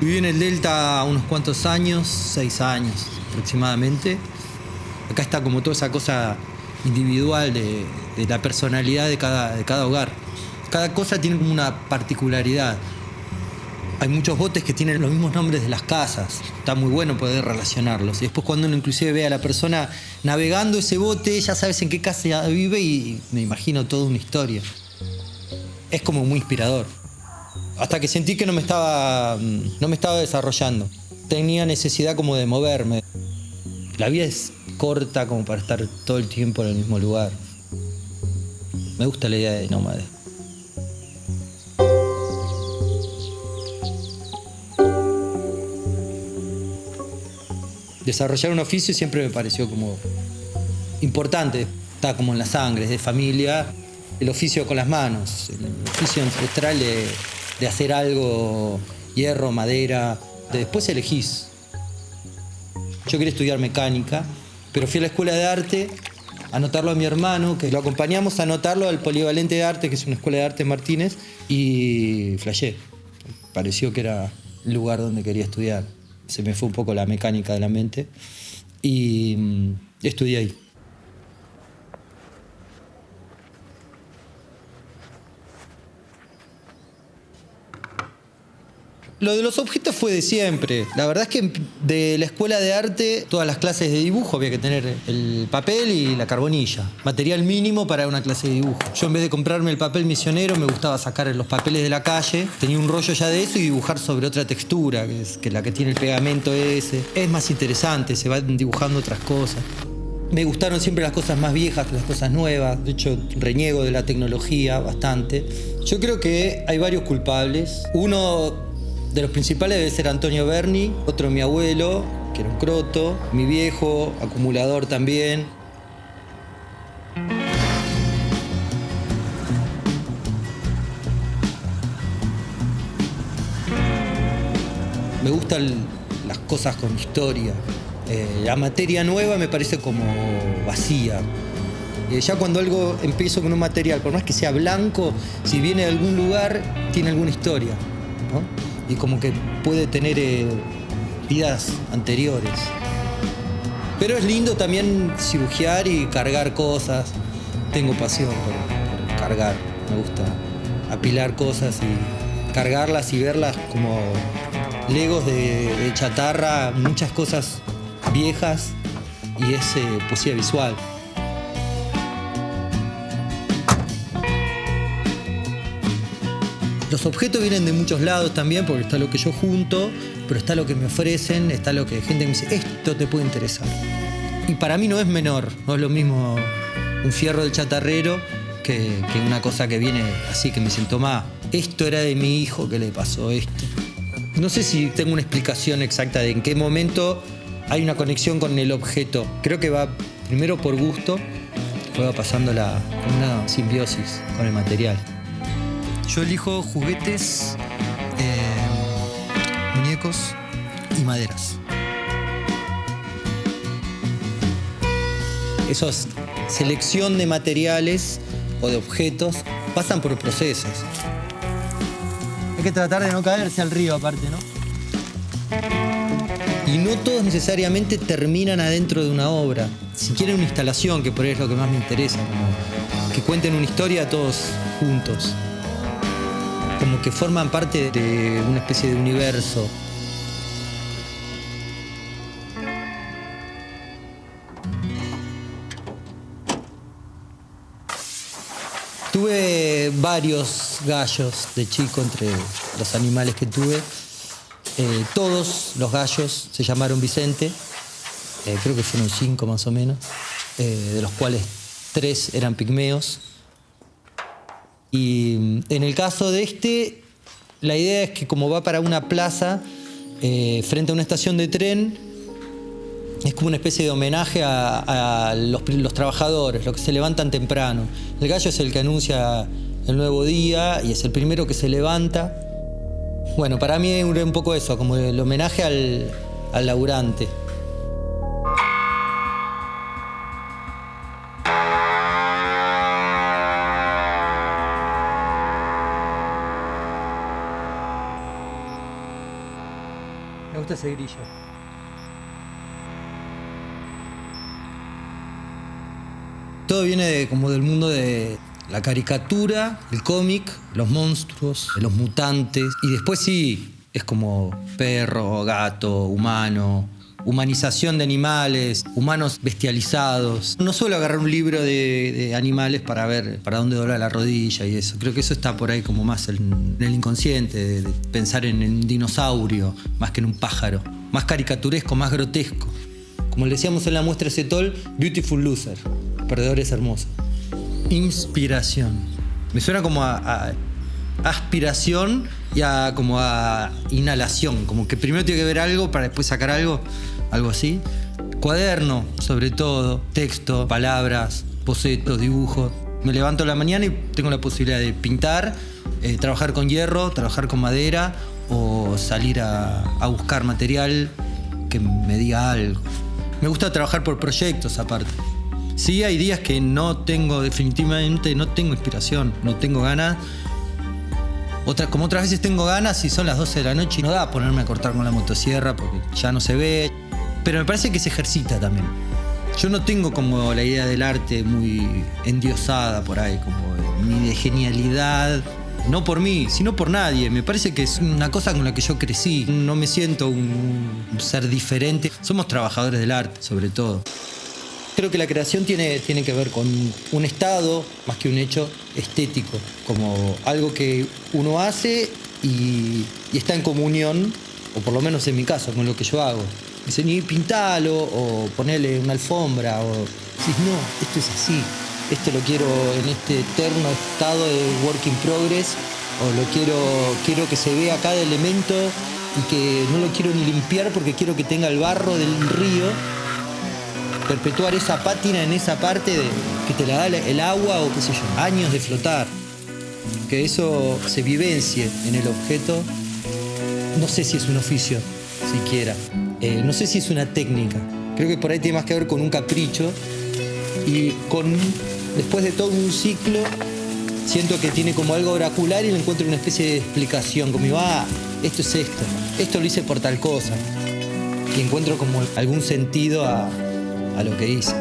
Viví en el Delta unos cuantos años, 6 años aproximadamente. Acá está como toda esa cosa individual de la personalidad de cada hogar. Cada cosa tiene como una particularidad. Hay muchos botes que tienen los mismos nombres de las casas. Está muy bueno poder relacionarlos. Y después cuando uno inclusive ve a la persona navegando ese bote, ya sabes en qué casa vive y me imagino toda una historia. Es como muy inspirador. Hasta que sentí que no me estaba desarrollando. Tenía necesidad como de moverme. La vida es corta como para estar todo el tiempo en el mismo lugar. Me gusta la idea de nómade. Desarrollar un oficio siempre me pareció como importante. Está como en la sangre, es de familia. El oficio con las manos, el oficio ancestral de hacer algo, hierro, madera. Después elegís. Yo quería estudiar mecánica, pero fui a la escuela de arte a anotarlo a mi hermano, que lo acompañamos a anotarlo al Polivalente de Arte, que es una escuela de arte en Martínez, y flashé. Pareció que era el lugar donde quería estudiar. Se me fue un poco la mecánica de la mente y estudié ahí. Lo de los objetos fue de siempre. La verdad es que de la escuela de arte, todas las clases de dibujo había que tener el papel y la carbonilla. Material mínimo para una clase de dibujo. Yo en vez de comprarme el papel misionero, me gustaba sacar los papeles de la calle. Tenía un rollo ya de eso y dibujar sobre otra textura, que la que tiene el pegamento ese. Es más interesante, se van dibujando otras cosas. Me gustaron siempre las cosas más viejas que las cosas nuevas. De hecho, reniego de la tecnología bastante. Yo creo que hay varios culpables. Uno de los principales debe ser Antonio Berni, otro mi abuelo, que era un croto, mi viejo, acumulador también. Me gustan las cosas con historia. La materia nueva me parece como vacía. Ya cuando algo empiezo con un material, por más que sea blanco, si viene de algún lugar, tiene alguna historia, ¿no? Y como que puede tener vidas anteriores. Pero es lindo también cirugiar y cargar cosas. Tengo pasión por cargar. Me gusta apilar cosas y cargarlas y verlas como legos de chatarra, muchas cosas viejas, y es poesía visual. Los objetos vienen de muchos lados también, porque está lo que yo junto, pero está lo que me ofrecen, está lo que gente me dice, esto te puede interesar. Y para mí no es menor, no es lo mismo un fierro del chatarrero que una cosa que viene así, que me dicen, tomá, esto era de mi hijo que le pasó esto. No sé si tengo una explicación exacta de en qué momento hay una conexión con el objeto. Creo que va primero por gusto, después va pasando una simbiosis con el material. Yo elijo juguetes, muñecos y maderas. Esas selección de materiales o de objetos pasan por procesos. Hay que tratar de no caerse al río aparte, ¿no? Y no todos necesariamente terminan adentro de una obra. Si quieren una instalación, que por ahí es lo que más me interesa, como que cuenten una historia todos juntos. Como que forman parte de una especie de universo. Tuve varios gallos de chico entre los animales que tuve. Todos los gallos se llamaron Vicente. Creo que fueron 5 más o menos, de los cuales 3 eran pigmeos. Y en el caso de este, la idea es que como va para una plaza, frente a una estación de tren, es como una especie de homenaje a los trabajadores, los que se levantan temprano. El gallo es el que anuncia el nuevo día y es el primero que se levanta. Bueno, para mí es un poco eso, como el homenaje al laburante. Me gusta ese grillo. Todo viene como del mundo de la caricatura, el cómic, los monstruos, los mutantes. Y después sí, es como perro, gato, humano, humanización de animales, humanos bestializados. No suelo agarrar un libro de animales para ver para dónde dobla la rodilla y eso. Creo que eso está por ahí como más en el inconsciente, de pensar en un dinosaurio más que en un pájaro. Más caricaturesco, más grotesco. Como le decíamos en la muestra Cetol, Beautiful Loser, perdedores hermosos. Inspiración. Me suena como a aspiración y como a inhalación. Como que primero tiene que ver algo para después sacar algo así. Cuaderno, sobre todo, texto, palabras, bocetos, dibujos. Me levanto a la mañana y tengo la posibilidad de pintar, trabajar con hierro, trabajar con madera o salir a buscar material que me diga algo. Me gusta trabajar por proyectos aparte. Sí, hay días que definitivamente no tengo inspiración, no tengo ganas. Como otras veces tengo ganas y son las 12 de la noche y no da a ponerme a cortar con la motosierra porque ya no se ve. Pero me parece que se ejercita también. Yo no tengo como la idea del arte muy endiosada por ahí, como ni de genialidad. No por mí, sino por nadie. Me parece que es una cosa con la que yo crecí. No me siento un ser diferente. Somos trabajadores del arte, sobre todo. Creo que la creación tiene que ver con un estado, más que un hecho estético. Como algo que uno hace y está en comunión, o por lo menos en mi caso, con lo que yo hago. Dicen, y pintalo, o ponerle una alfombra, o decís, no, esto es así. Esto lo quiero en este eterno estado de work in progress, o quiero que se vea cada elemento y que no lo quiero ni limpiar porque quiero que tenga el barro del río. Perpetuar esa pátina en esa parte que te la da el agua o qué sé yo, años de flotar. Que eso se vivencie en el objeto. No sé si es un oficio, siquiera. No sé si es una técnica. Creo que por ahí tiene más que ver con un capricho y después de todo un ciclo, siento que tiene como algo oracular y le encuentro una especie de explicación, como esto es esto lo hice por tal cosa. Y encuentro como algún sentido a lo que hice.